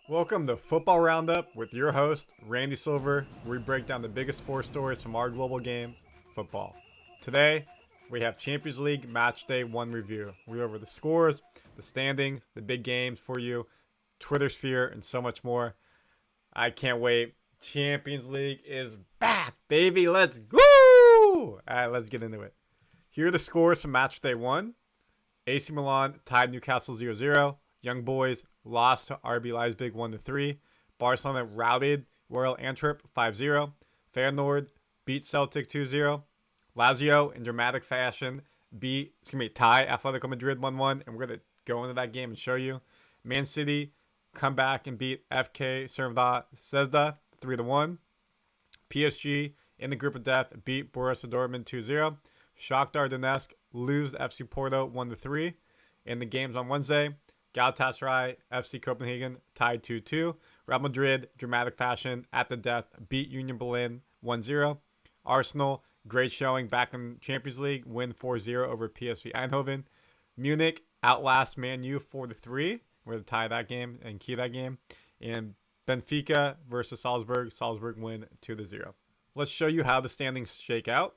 Welcome to Football Roundup with your host, Randy Silver, where we break down the biggest sports stories from our global game, football. Today, we have Champions League Matchday 1 review. We go over the scores, the standings, the big games for you, Twitter sphere, and so much more. I can't wait. Champions League is back, baby. Let's go! All right, let's get into it. Here are the scores from Matchday 1. AC Milan tied Newcastle 0-0. Young Boys lost to RB Leipzig 1-3. Barcelona routed Royal Antwerp 5-0. Feyenoord beat Celtic 2-0. Lazio in dramatic fashion tie Athletico Madrid 1-1, and we're going to go into that game and show you. Man City come back and beat FK Crvena 3-1. PSG in the group of death beat Borussia Dortmund 2-0. Shakhtar Donetsk lose FC Porto 1-3. In the games on Wednesday, Galatasaray, FC Copenhagen tied 2-2. Real Madrid, dramatic fashion, at the death, beat Union Berlin 1-0. Arsenal, great showing back in Champions League, win 4-0 over PSV Eindhoven. Munich, outlast Man U 4-3. We're going to tie that game and key that game. And Benfica versus Salzburg. Salzburg win 2-0. Let's show you how the standings shake out.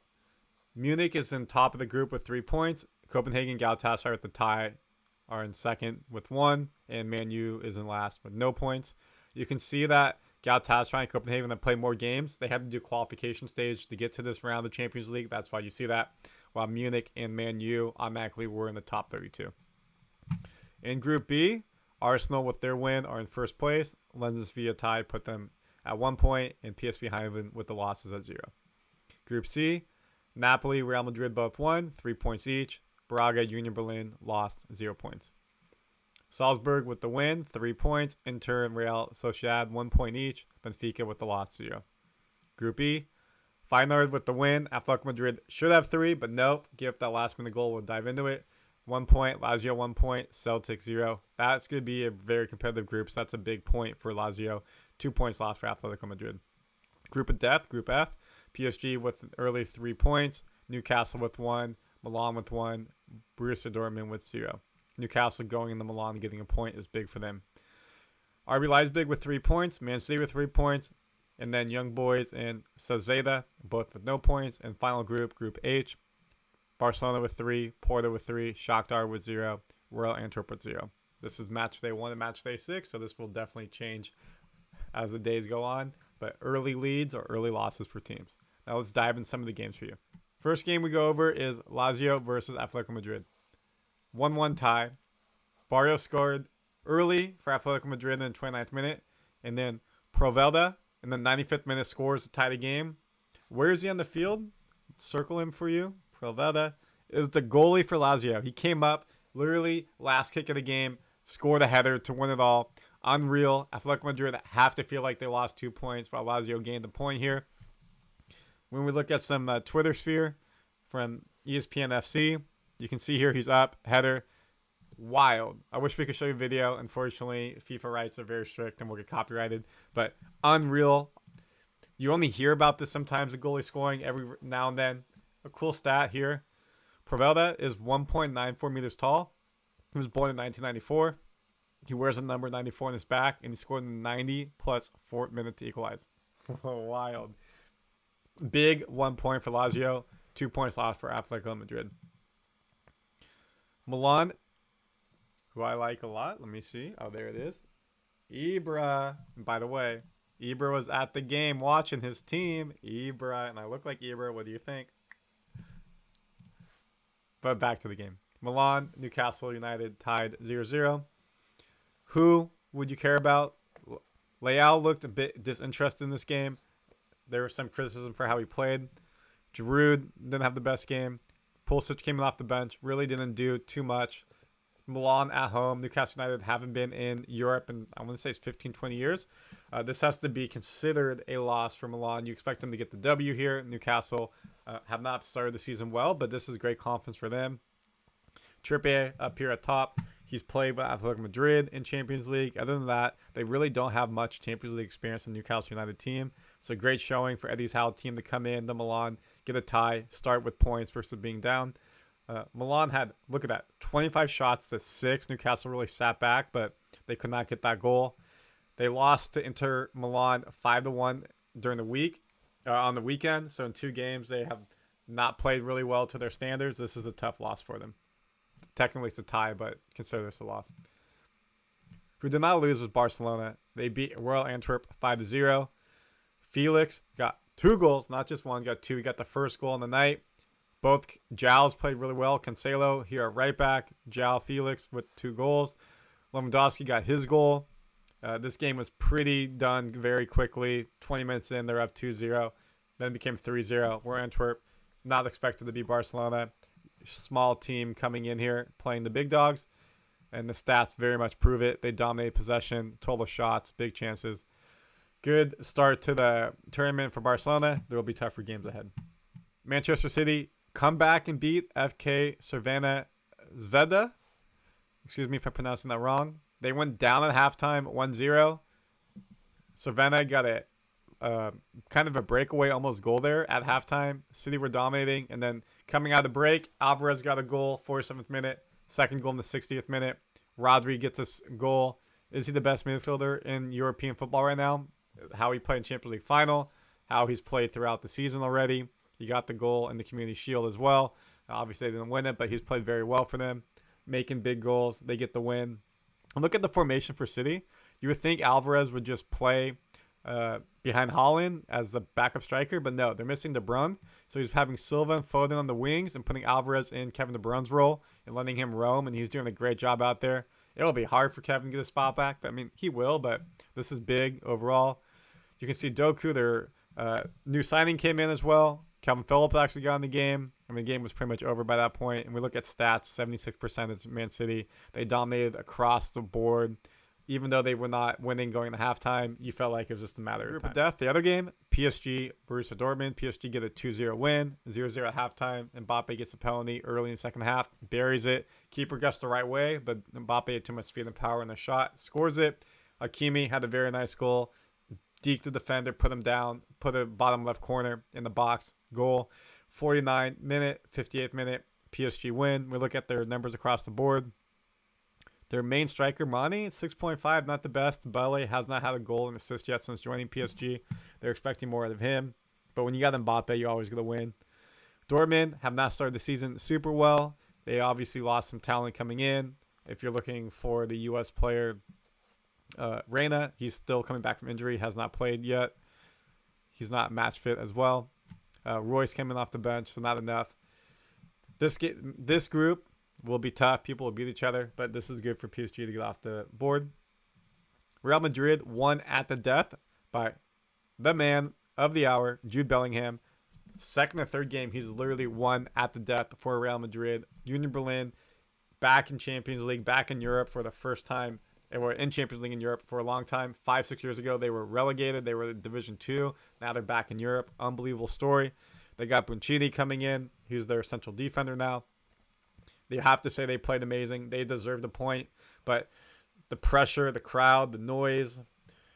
Munich is in top of the group with 3 points. Copenhagen, Galatasaray at the tie are in second with 1, and Man U is in last with no points. You can see that Galatasaray and Copenhagen have played more games. They had to do qualification stage to get to this round of the Champions League. That's why you see that. While Munich and Man U automatically were in the top 32. In Group B, Arsenal with their win are in first place. Lens via tie put them at 1 point, and PSV Eindhoven with the losses at 0. Group C, Napoli, Real Madrid both won, 3 points each. Braga, Union Berlin lost 0 points. Salzburg with the win, 3 points. Inter and Real Sociedad 1 point each. Benfica with the loss 0. Group E, Feyenoord with the win. Athletico Madrid should have 3, but nope. Give up that last minute goal. We'll dive into it. 1 point. Lazio 1 point. Celtic 0. That's going to be a very competitive group, so that's a big point for Lazio. 2 points lost for Athletico Madrid. Group of death, Group F. PSG with early 3 points. Newcastle with 1. Milan with 1. Borussia Dortmund with 0. Newcastle going into Milan and getting a point is big for them. RB Leipzig with 3 points. Man City with 3 points. And then Young Boys and Zvezda, both with no points. And final group, Group H. Barcelona with 3. Porto with 3. Shakhtar with 0. Royal Antwerp with 0. This is Matchday 1 and Matchday 6, so this will definitely change as the days go on. But early leads or early losses for teams. Now let's dive in some of the games for you. First game we go over is Lazio versus Athletico Madrid. 1-1 tie. Barrio scored early for Athletico Madrid in the 29th minute. And then Provelda in the 95th minute scores to tie the game. Where is he on the field? Circle him for you. Provelda is the goalie for Lazio. He came up, literally last kick of the game, scored a header to win it all. Unreal. Athletico Madrid have to feel like they lost 2 points while Lazio gained the point here. When we look at some Twitter sphere from ESPN FC, you can see here he's up, header, wild. I wish we could show you video. Unfortunately, FIFA rights are very strict and we'll get copyrighted, but unreal. You only hear about this sometimes, the goalie scoring every now and then. A cool stat here. Provelda is 1.94 meters tall. He was born in 1994. He wears the number 94 on his back, and he scored in 90 plus 4 minutes to equalize. Wild. Big 1 point for Lazio, 2 points lost for Atletico Madrid. Milan, who I like a lot. Let me see. Oh, there it is. Ibra. And by the way, Ibra was at the game watching his team. Ibra. And I look like Ibra. What do you think? But back to the game. Milan, Newcastle United tied 0-0. Who would you care about? Leao looked a bit disinterested in this game. There was some criticism for how he played. Giroud didn't have the best game. Pulisic came in off the bench. Really didn't do too much. Milan at home. Newcastle United haven't been in Europe in, I want to say, it's 15, 20 years. This has to be considered a loss for Milan. You expect them to get the W here. Newcastle have not started the season well, but this is great confidence for them. Trippier up here at top. He's played with Atletico Madrid in Champions League. Other than that, they really don't have much Champions League experience in the Newcastle United team. So great showing for Eddie Howe's team to come in to Milan, get a tie, start with points versus being down. Milan had, look at that, 25 shots to 6. Newcastle really sat back, but they could not get that goal. They lost to Inter Milan 5-1 during the week, on the weekend. So in 2 games, they have not played really well to their standards. This is a tough loss for them. Technically, it's a tie, but consider this a loss. Who did not lose was Barcelona. They beat Royal Antwerp 5-0. Felix got 2 goals, not just one, got 2. He got the first goal in the night. Both Jows played really well. Cancelo here at right back. João Felix with 2 goals. Lewandowski got his goal. This game was pretty done very quickly. 20 minutes in, they're up 2-0. Then it became 3-0. We're Antwerp, not expected to be Barcelona. Small team coming in here, playing the big dogs. And the stats very much prove it. They dominate possession, total shots, big chances. Good start to the tournament for Barcelona. There will be tougher games ahead. Manchester City come back and beat FK Crvena Zvezda. Excuse me if I'm pronouncing that wrong. They went down at halftime 1-0. Crvena got a kind of a breakaway almost goal there at halftime. City were dominating. And then coming out of the break, Alvarez got a goal, 47th minute. Second goal in the 60th minute. Rodri gets a goal. Is he the best midfielder in European football right now? How he played in Champions League final. How he's played throughout the season already. He got the goal in the Community Shield as well. Obviously, they didn't win it, but he's played very well for them. Making big goals. They get the win. And look at the formation for City. You would think Alvarez would just play behind Haaland as the backup striker, but no, they're missing De Bruyne. So he's having Silva and Foden on the wings and putting Alvarez in Kevin De Bruyne's role and letting him roam, and he's doing a great job out there. It'll be hard for Kevin to get a spot back, but I mean, he will, but this is big overall. You can see Doku, their new signing, came in as well. Calvin Phillips actually got in the game. I mean, the game was pretty much over by that point. And we look at stats, 76% of Man City. They dominated across the board. Even though they were not winning going to halftime, you felt like it was just a matter of death. The other game, PSG, Borussia Dortmund. PSG get a 2-0 win, 0-0 at halftime. Mbappe gets a penalty early in the second half, buries it. Keeper gets the right way, but Mbappe had too much speed and power in the shot, scores it. Hakimi had a very nice goal. Deked the defender, put him down, put a bottom left corner in the box, goal. 49th minute, 58th minute, PSG win. We look at their numbers across the board. Their main striker, Mane, 6.5, not the best. Bale has not had a goal and assist yet since joining PSG. They're expecting more out of him. But when you got Mbappe, you're always going to win. Dortmund have not started the season super well. They obviously lost some talent coming in. If you're looking for the U.S. player, Reina, he's still coming back from injury, has not played yet. He's not match fit as well. Royce coming off the bench, so not enough. This group will be tough. People will beat each other, but this is good for PSG to get off the board. Real Madrid won at the death by the man of the hour, Jude Bellingham. Second and third game, he's literally won at the death for Real Madrid. Union Berlin back in Champions League, back in Europe for the first time. They were in Champions League in Europe for a long time. 5-6 years ago, they were relegated. They were in Division 2. Now they're back in Europe. Unbelievable story. They got Bonucci coming in. He's their central defender now. They have to say they played amazing. They deserve the point. But the pressure, the crowd, the noise,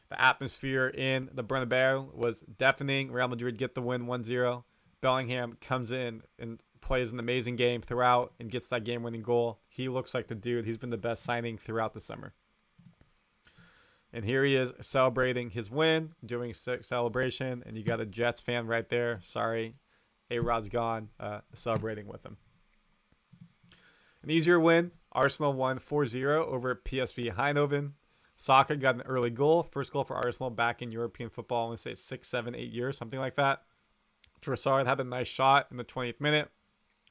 the atmosphere in the Bernabeu was deafening. Real Madrid get the win 1-0. Bellingham comes in and plays an amazing game throughout and gets that game-winning goal. He looks like the dude. He's been the best signing throughout the summer. And here he is celebrating his win, doing a celebration. And you got a Jets fan right there. Sorry, A-Rod's gone, celebrating with him. An easier win. Arsenal won 4-0 over PSV Eindhoven. Saka got an early goal. First goal for Arsenal back in European football. I want to say 6, 7, 8 years, something like that. Trossard had a nice shot in the 20th minute.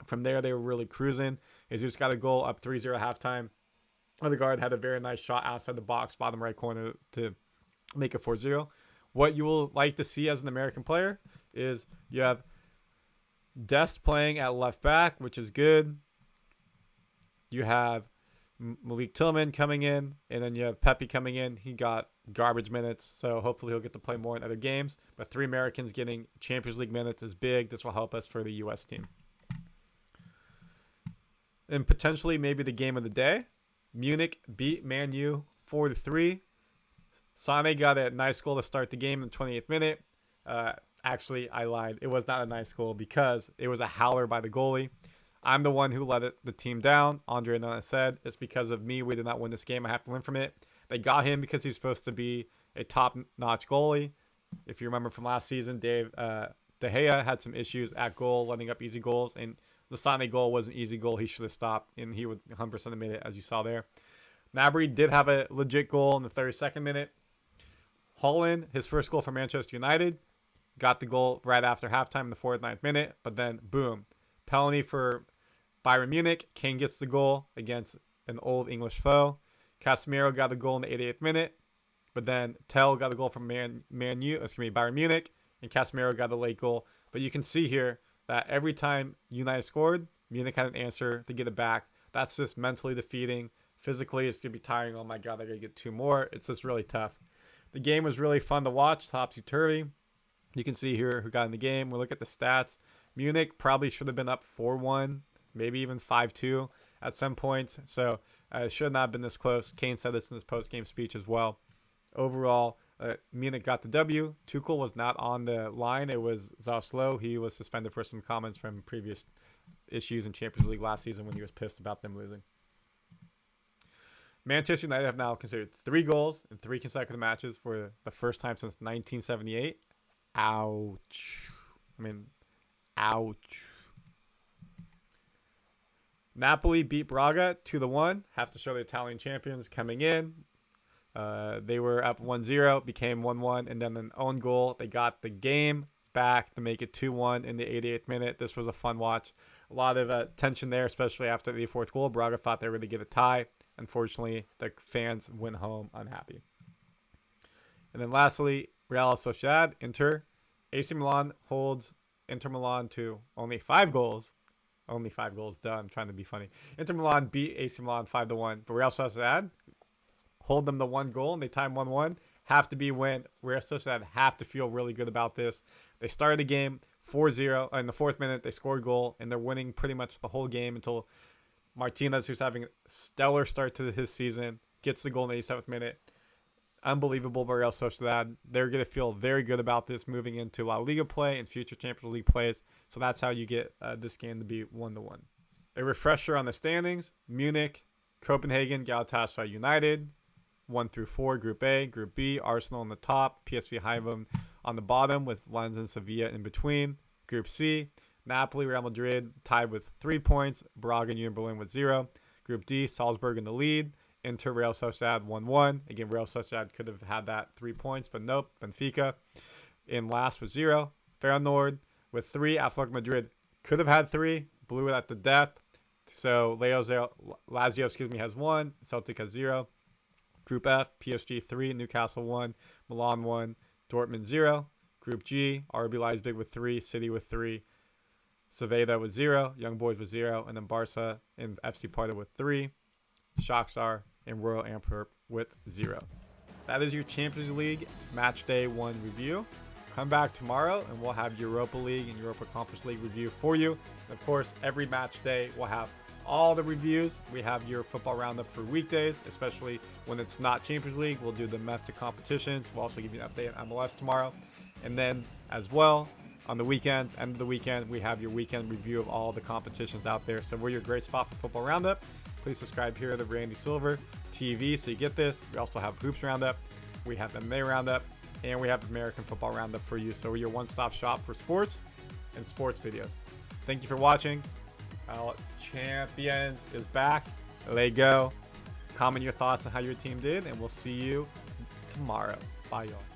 From there, they were really cruising. Jesus got a goal up 3-0 at halftime. Odegaard had a very nice shot outside the box, bottom right corner, to make it 4-0. What you will like to see as an American player is you have Dest playing at left back, which is good. You have Malik Tillman coming in, and then you have Pepe coming in. He got garbage minutes, so hopefully he'll get to play more in other games. But 3 Americans getting Champions League minutes is big. This will help us for the U.S. team. And potentially maybe the game of the day. Munich beat Man U 4-3. Sane got a nice goal to start the game in the 28th minute. Actually, I lied. It was not a nice goal because it was a howler by the goalie. I'm the one who let the team down. Andre Nana said, it's because of me. We did not win this game. I have to learn from it. They got him because he's supposed to be a top-notch goalie. If you remember from last season, De Gea had some issues at goal, letting up easy goals. And the Sane goal was an easy goal. He should have stopped, and he would 100% have made it, as you saw there. Gnabry did have a legit goal in the 32nd minute. Holland, his first goal for Manchester United, got the goal right after halftime in the 49th minute. But then, boom, penalty for Bayern Munich. Kane gets the goal against an old English foe. Casemiro got the goal in the 88th minute. But then Tell got the goal from Bayern Munich. And Casemiro got the late goal. But you can see here that every time United scored, Munich had an answer to get it back. That's just mentally defeating. Physically, it's going to be tiring. Oh my God, I got to get 2 more. It's just really tough. The game was really fun to watch, topsy-turvy. You can see here who got in the game. We'll look at the stats. Munich probably should have been up 4-1, maybe even 5-2 at some points. So it should not have been this close. Kane said this in his post-game speech as well. Overall, Munich got the W. Tuchel was not on the line. It was Zaslow. He was suspended for some comments from previous issues in Champions League last season when he was pissed about them losing. Manchester United have now considered 3 goals in 3 consecutive matches for the first time since 1978. Ouch. Ouch. Napoli beat Braga 2-1. Have to show the Italian champions coming in. They were up 1-0, became 1-1, and then an own goal. They got the game back to make it 2-1 in the 88th minute. This was a fun watch. A lot of tension there, especially after the 4th goal. Braga thought they were going to get a tie. Unfortunately, the fans went home unhappy. And then lastly, Real Sociedad, Inter. AC Milan holds Inter Milan to only 5 goals. Only 5 goals done. I'm trying to be funny. Inter Milan beat AC Milan 5-1. But Real Sociedad hold them to 1 goal, and they time 1-1. Have to be win. Real Sociedad have to feel really good about this. They started the game 4-0. In the 4th minute, they scored a goal, and they're winning pretty much the whole game until Martinez, who's having a stellar start to his season, gets the goal in the 87th minute. Unbelievable by Real Sociedad. They're going to feel very good about this moving into La Liga play and future Champions League plays. So that's how you get this game to be 1-1. A refresher on the standings. Munich, Copenhagen, Galatasaray United, 1-4, Group A. Group B, Arsenal on the top, PSV Eindhoven on the bottom with Lens and Sevilla in between. Group C, Napoli, Real Madrid tied with 3 points. Braga and Union Berlin with 0. Group D, Salzburg in the lead. Inter, Real Sociedad 1-1. Again, Real Sociedad could have had that 3 points, but nope. Benfica in last with 0. Feyenoord with 3. Athletic Madrid could have had 3. Blew it at the death. So Lazio has 1. Celtic has 0. Group F, PSG 3. Newcastle 1. Milan 1. Dortmund 0. Group G, RB Leipzig with 3. City with 3. Zvezda with 0, Young Boys with 0, and then Barca and FC Porto with 3, Shakhtar and Royal Antwerp with 0. That is your Champions League Match Day 1 review. Come back tomorrow and we'll have Europa League and Europa Conference League review for you. And of course, every match day we'll have all the reviews. We have your football roundup for weekdays, especially when it's not Champions League. We'll do domestic competitions. We'll also give you an update on MLS tomorrow. And then as well, on the weekends, end of the weekend, we have your weekend review of all the competitions out there. So we're your great spot for Football Roundup. Please subscribe here to Randy Silver TV so you get this. We also have Hoops Roundup. We have MMA Roundup. And we have American Football Roundup for you. So we're your one-stop shop for sports and sports videos. Thank you for watching. Our Champions is back. Let's go. Comment your thoughts on how your team did. And we'll see you tomorrow. Bye, y'all.